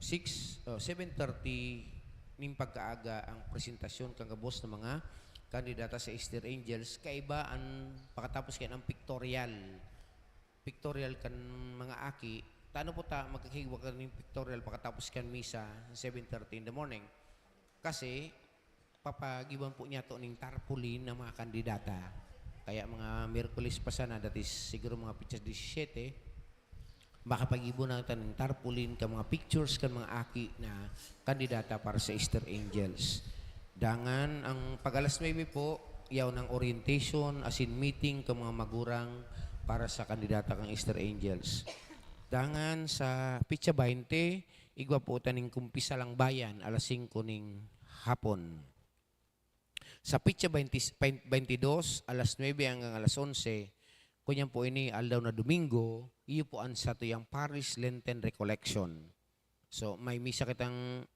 7:30 ning pagkaaga ang presentasyon kang gabos ng mga kandidata sa Easter Angels. Kaiba ang pagkatapos kaya ng pictorial kan mga aki. Tano po ta magkakigwa ka ng pictorial pagkatapos kan misa 7:30 in the morning. Kasi papagiban po niya to ning tarpaulin ng mga kandidata. Kaya mga Miyerkules pa sana, that is siguro mga Pitsa 17, makapag-ibo na tayo ng tarpaulin ka mga pictures ka mga aki na kandidata para sa Easter Angels. Dangan ang pag-alas 9 po, yaw ng orientation, asin meeting ka mga magurang para sa kandidata kang Easter Angels. Dangan sa Pitsa 20, igwa po taning kumpisa lang bayan, alas 5 ning hapon. Sa Pitsa 22, alas 9 hanggang alas 11, kunyan po ini aldaw na Domingo, iyo po ang sa tuyang Paris Lenten Recollection. So may misa kitang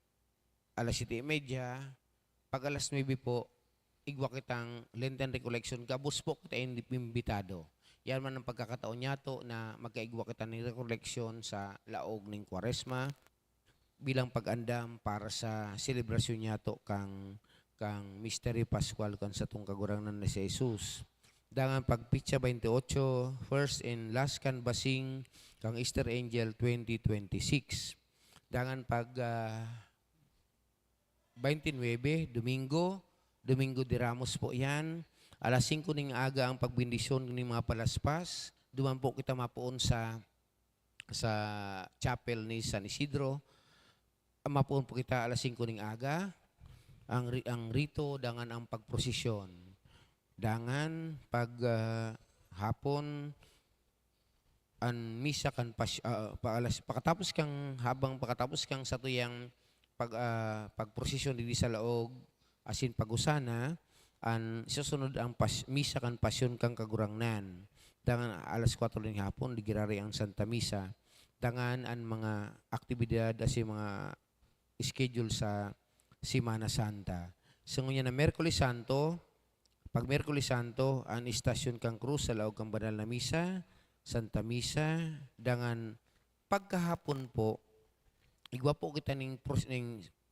alas 7:30, pag alas 9 po, igwa kitang Lenten Recollection, gabos po kita imbitado. Yan man ang pagkakataon niya to na magkaigwa kita ng recollection sa laog ng Kwaresma bilang pag-andam para sa selebrasyon niya to kang Mystery Pascual kan sa tong kagurangnan ni si Jesus. Dangan pag Pitsa 28, first and last canvassing kang Easter Angel 2026. Dangan pag 29, Domingo de Ramos po yan. Alas 5 ning aga ang pagbindisyon ng mga palaspas. Duman po kita mapuon sa chapel ni San Isidro. Mapuon po kita alas 5 ning aga. Ang rito, dangan ang pagprosesyon. Dangan pag hapon, ang misa kan pakatapos kang sa tuyang pagprosesyon dili sa laog, asin pagusana, an susunod ang misa kan pasyon kang kagurangnan. Dangan alas 4 ng hapon digirari ang Santa Misa. Dangan ang mga aktibidad asin mga schedule sa Simana Santa. So ngayon na Miyerkules Santo, pag Miyerkules Santo, ang istasyon kang krus sa laog kang banal na misa, Santa Misa. Dangan pagkahapon po, igwa po kita ng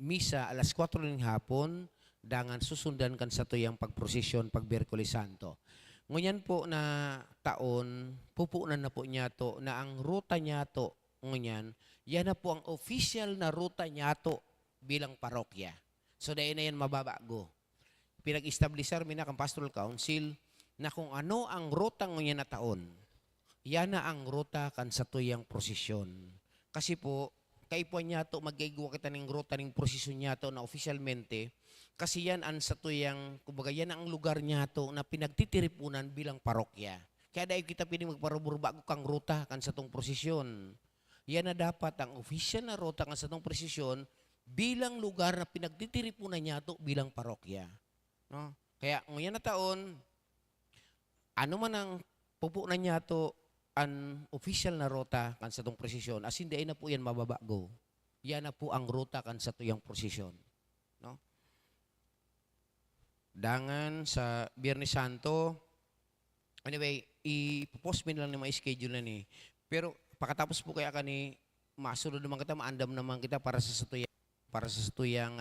misa alas 4 ng hapon, dangan susundan kan sa tuyang pagprosesyon pag Miyerkules Santo. Ngunyan po na taon, pupunan na po niya to na ang ruta niya to ngunyan, yan na po ang official na ruta niya to bilang parokya. So dahil na yan mababago. Pinag-establisar mina kang Pastoral Council na kung ano ang ruta ngunyan na taon, yan na ang ruta kan sa tuyang prosesyon. Kasi po, kaipuan niya to, mag-igwa kita ng ruta ng prosesyon niya to na oficialmente. Kasi yan ang sa tuyang, kumbaga yan ang lugar niya to na pinagtitiripunan bilang parokya. Kaya dahil kita piling magparubur bago kang ruta kan sa tong prosesyon. Yan na dapat ang official na ruta kan sa tong prosesyon bilang lugar na pinagtitiripunan niya to bilang parokya. No? Kaya ngayon na taon, ano man ang pupunan niya to ang official na ruta kan sa tong prosesyon, as hindi na po yan mababago. Yan na po ang ruta kan sa tuyang prosesyon. No? Dangan sa Biyernes Santo, anyway, ipopost min lang ni mga schedule na ni. Pero pagkatapos po kaya kani, masunod naman kita, maandam naman kita para sa satuyang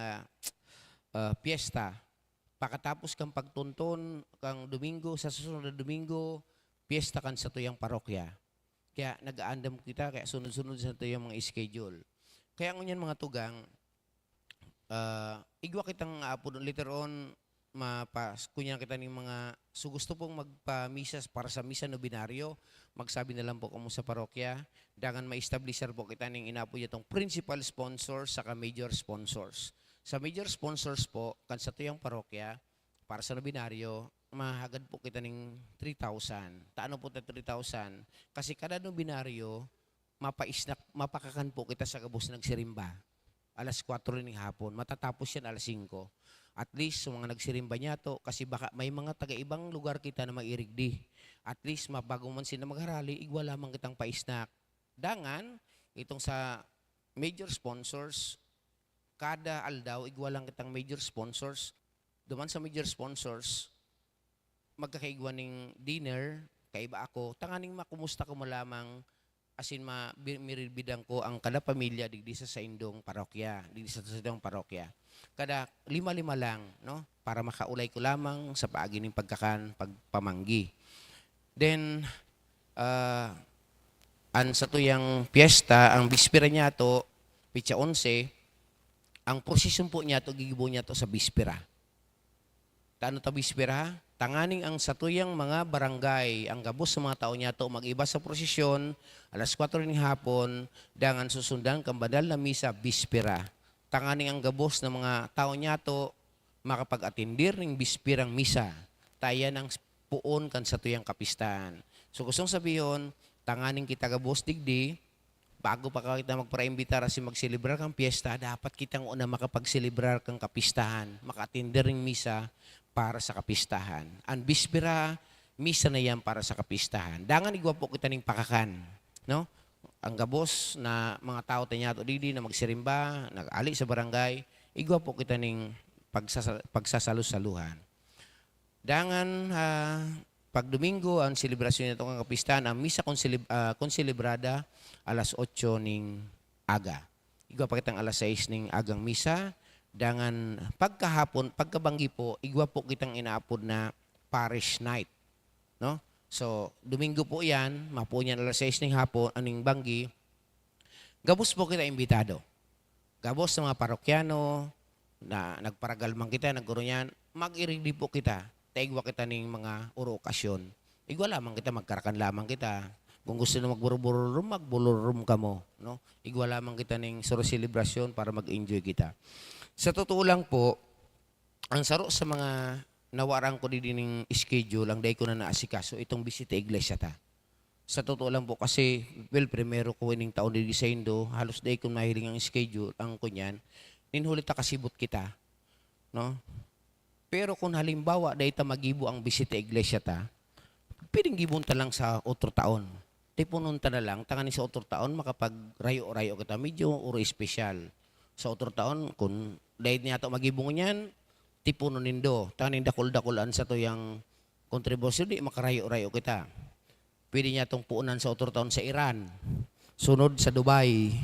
piyesta. Pagkatapos kang pagtunton kang Domingo, sa susunod na Domingo, piyesta kan sa tuyang parokya. Kaya nag-aandam kita, kaya sunod-sunod sa tuyang mga schedule. Kaya ngunyan mga tugang, igwa kitang later on, kunya kita ning mga so gusto pong magpamisa para sa misa no binaryo, magsabi na lang po kamo sa parokya, dangan ma-establisher po kita ning inapo niya tong principal sponsors saka major sponsors. Sa major sponsors po, kan sa tuyang parokya, para sa no binaryo, mahagad po kita ning 3,000. Taano po ta 3,000? Kasi kada no binaryo, mapakakan po kita sa gabos nagsirimba. Alas 4 ng hapon, matatapos yan alas 5. At least, sa mga nagsirimba niya to, kasi baka may mga taga-ibang lugar kita na mairigdi. At least, mabago man sila magharali, igwa lamang kitang paisnak. Dangan, itong sa major sponsors, kada aldaw, igwa lang kitang major sponsors. Duman sa major sponsors, magkakaigwa ng dinner, kaiba ako, tanganing makumusta ko mo lamang, asin miribidang ko ang kada pamilya digdi sa indong parokya, digdi sa indong parokya. Kada 5-5 lang, no? Para makaulay ko lamang sa paagi ng pagpamanggi. Then, an sa tuyang piyesta, ang bispera niya to, pitsa 11, ang prosesyon po niya to, gigibo niya to sa bispera. Taano ta bispera? Tanganing ang satuyang mga barangay, ang gabos sa mga tao niya to, mag-iba sa prosesyon, alas 4 ng hapon, dangan susundan kang banal na misa, bispera. Tanganing ang gabos ng mga tao niya to, makapag-atindir ng bispirang misa. Taya ng puon kan satuyang kapistahan. So gustong sabihin, tanganing kita gabos digdi, bago pa kita magpara-imbitar si magselebrar kang piyesta, dapat kitang una makapagselebrar kang kapistahan, maka-atindir ng misa, para sa kapistahan. Ang bispera, misa na yan para sa kapistahan. Dangan igwa po kita ning pakakan. No? Ang gabos na mga tao tanyato didi na magsirimba, nag-ali sa barangay, igwa po kita ning pagsasalusaluhan. Dangan, pag Domingo, ang selebrasyon nito ng kapistahan, ang misa konselebrada, alas 8 ning aga. Igwa pa kitang alas 6 ning agang misa, dangan pagkahapon, pagkabanggi po, igwa po kitang inaapod na parish night. No? So, Domingo po yan, mapo niyan alas 6 ng hapon, aning banggi, gabos po kita imbitado. Gabos sa mga parokyano, na nagparagalmang kita, nagguro niyan, mag-irigdi po kita, taigwa kita ning mga okasyon. Igwa lamang kita, magkarakan lamang kita. Kung gusto na magburo-buro, magburo-rum ka mo. No? Igwa lamang kita ning soro selebrasyon para mag-enjoy kita. Sa totoo lang po, ang saro sa mga nawarang ko din ng schedule, ang day ko na naasikaso, itong bisita iglesia ta. Sa totoo lang po kasi, well, primero ko ining taon din sa Indo, halos day ko nahiling ang schedule, ang kunyan, ninhulit ta kasibot kita. No? Pero kung halimbawa, day ta magibo ang bisita iglesia ta, pwedeng gibon ta lang sa otro taon. Tipunon ta na lang, tanganin sa otro taon, makapag-rayo-rayo kita, medyo uro espesyal. Sa otro taon, kung dahil niya ito magibong niyan, tipuno nindo. Tanin dakol-dakolan sa to yung kontribusyon, di makarayo-rayo kita. Pwede niya itong puunan sa otro taon sa Iran, sunod sa Dubai,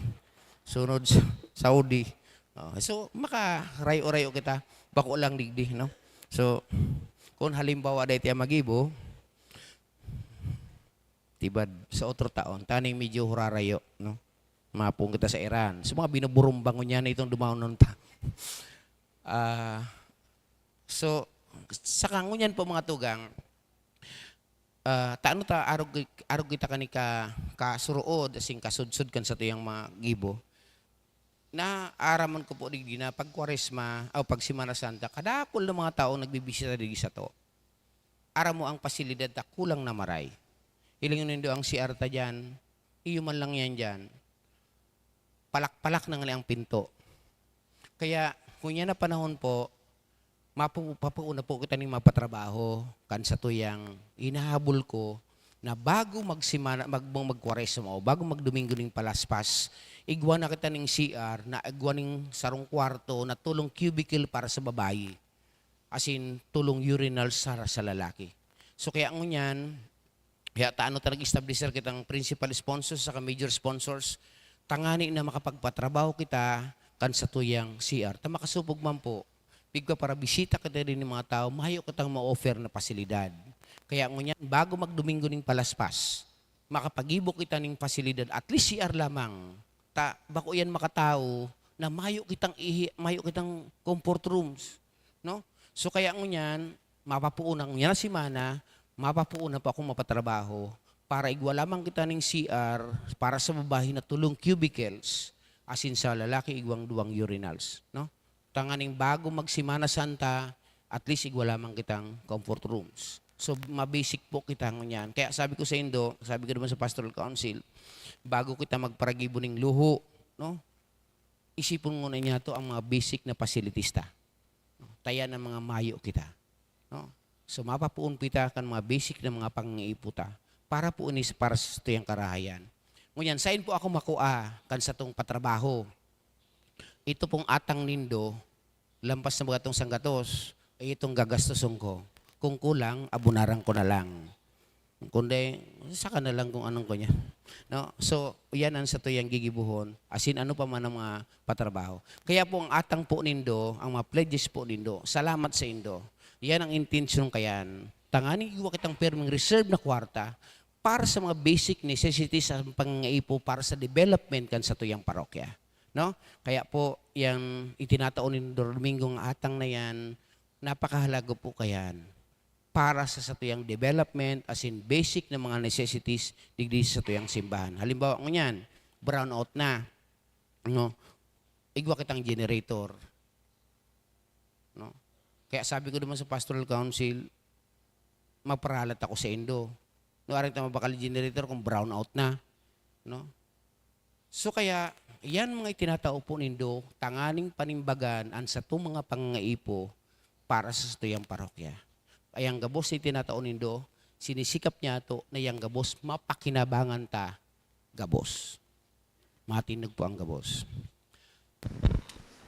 sunod sa Saudi. So, makarayo-rayo kita, bako lang digdi, no? So, kung halimbawa dahil tiya magibo, tibad sa otro taon, taning medyo hurarayo, no? Mapong kita sa Iran. So, mga binuburumbangon niya na itong dumaunon ta. So, sa kangunyan po mga tugang, taano ta, arog kita kanika kasurood, asing kasudsud kan sa tuyang mga gibo, na araman ko po digdi na pag Kwaresma, o pag Semana Santa, kadakol ng mga tao nagbibisita digdi sa to. Aram mo ang pasilidad ta, kulang na maray. Ilang yun ang CR ta dyan, iyo man lang yan dyan, palak-palak na nga ang pinto. Kaya, kung yan na panahon po, mapuuna po kita ng mapatrabaho, kan sa tuyang inahabol ko, na bago magkwaresma o bago magdomingo ng palaspas, igwa na kita ng CR, na igwa ng sarong kwarto, na tulong cubicle para sa babae. As in, tulong urinal sa lalaki. So kaya ang yan, kaya taano talagang establisher kitang principal sponsors sa major sponsors, tangani na makapagpatrabaho kita kan sa tuyang CR. Ta makasupog man po, bigka para bisita kita rin ng mga tao, mahayo kitang ma-offer na pasilidad. Kaya ngunyan, bago magdomingo ng palaspas, makapag-ibok kita ng pasilidad, at least CR lamang. Bako yan makatao, na mahayo kitang comfort rooms. No? So kaya ngunyan, mapapuunang niya si Mana, mapapuuna pa akong mapatrabaho para igwa lamang kita ng CR para sa babae na tulong cubicles asin sa lalaki igwang duwang urinals. No? Tanganing bago magsimana Santa, at least igwa lamang kitang comfort rooms. So, mabasic po kita ngunyan. Kaya sabi ko sa Indo, sabi ko naman sa Pastoral Council, bago kita magparagibo ng luho, no? Isipon muna niya to ang mga basic na facilities ta. No? Taya ng mga mayo kita. No? So, mapapuun kita kan mga basic na mga pangiiputa para po unis para sa tuyang karahayan. Ngunyan, sain po ako makua kan sa tong patrabaho. Ito pong atang nindo, lampas na mga itong sanggatos, ay itong gagastos ko. Kung kulang, abunaran ko na lang. Kundi, saka na lang kung anong ko niya. No? So, yan ang sa tuyang gigibuhon. Asin ano pa man ang mga patrabaho. Kaya po ang atang po nindo, ang mga pledges po nindo, salamat sa Indo. Yan ang intensyon kayan. Tanganing iwa kitang perming reserve na kwarta para sa mga basic necessities sa pangaipo para sa development kan sa tuyang parokya. No? Kaya po, yung itinataon ni Domingo ng atang na yan, napakahalaga po kayan para sa satuyang development as in basic na mga necessities digdi sa satuyang simbahan. Halimbawa ngunyan, brownout na. No? Igwa kitang generator. No? Kaya sabi ko naman sa Pastoral Council, magparalat ako sa Indo. No, aring tama bakal generator kung brownout na. No? So kaya, yan mga itinatao po nindo, tanganing panimbagan ang sa mga pangaipo para sa tuyang parokya. Ay ang gabos na itinataon nindo, sinisikap niya to na yung gabos mapakinabangan ta gabos. Matinog po ang gabos.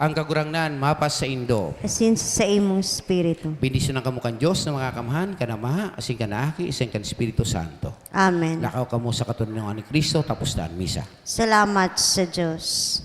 Ang kagurangnan, mapas sa Indo. Asin sa imong spirito. Bendisyon ng kamukan Diyos na mga kamhan, kanamaha, asing kanaki, asing kan Espiritu Santo. Amen. Lakaw kamo sa katununan ni Kristo, tapos na ang misa. Salamat sa Diyos.